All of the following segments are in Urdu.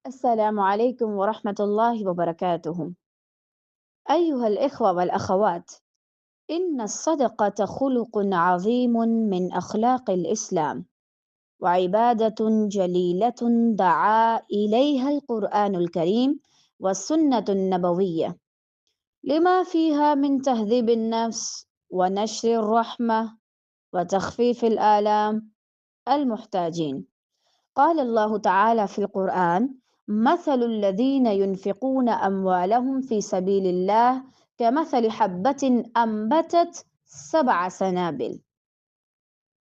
السلام عليكم ورحمة الله وبركاته. أيها الإخوة والأخوات، إن الصدقة خلق عظيم من أخلاق الإسلام، وعبادة جليلة دعا إليها القرآن الكريم والسنة النبوية، لما فيها من تهذيب النفس ونشر الرحمة وتخفيف الآلام المحتاجين. قال الله تعالى في القرآن: مثل الذين ينفقون أموالهم في سبيل الله كمثل حبة أنبتت 7 سنابل.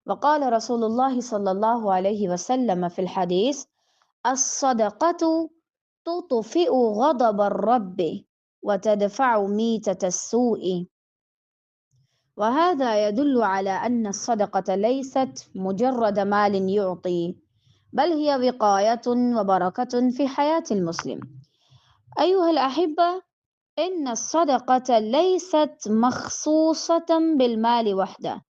وقال رسول الله صلى الله عليه وسلم في الحديث: الصدقة تطفئ غضب الرب وتدفع ميتة السوء. وهذا يدل على أن الصدقة ليست مجرد مال يعطي، بل هي وقاية وبركة في حياة المسلم. أيها الأحبة، إن الصدقة ليست مخصوصة بالمال وحده،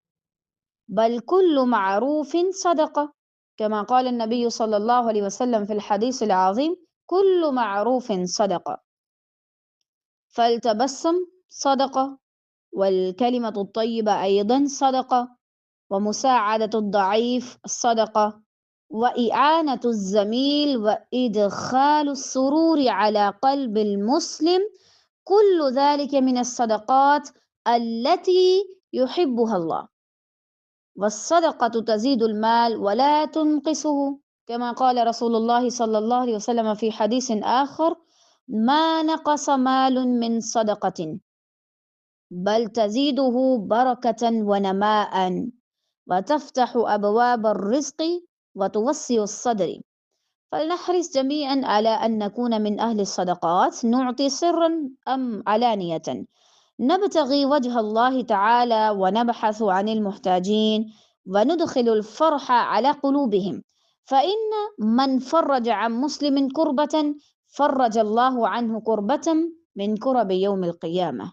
بل كل معروف صدقة، كما قال النبي صلى الله عليه وسلم في الحديث العظيم: كل معروف صدقة. فالتبسم صدقة، والكلمة الطيبة أيضا صدقة، ومساعدة الضعيف صدقة، وإعانة الزميل وإدخال السرور على قلب المسلم، كل ذلك من الصدقات التي يحبها الله. والصدقة تزيد المال ولا تنقصه، كما قال رسول الله صلى الله عليه وسلم في حديث آخر: ما نقص مال من صدقة، بل تزيده بركة ونماء، وتفتح أبواب الرزق وتوسع الصدر. فلنحرص جميعا على أن نكون من أهل الصدقات، نعطي سرا أم علانية، نبتغي وجه الله تعالى ونبحث عن المحتاجين وندخل الفرح على قلوبهم. فإن من فرج عن مسلم كربة فرج الله عنه كربة من كرب يوم القيامة.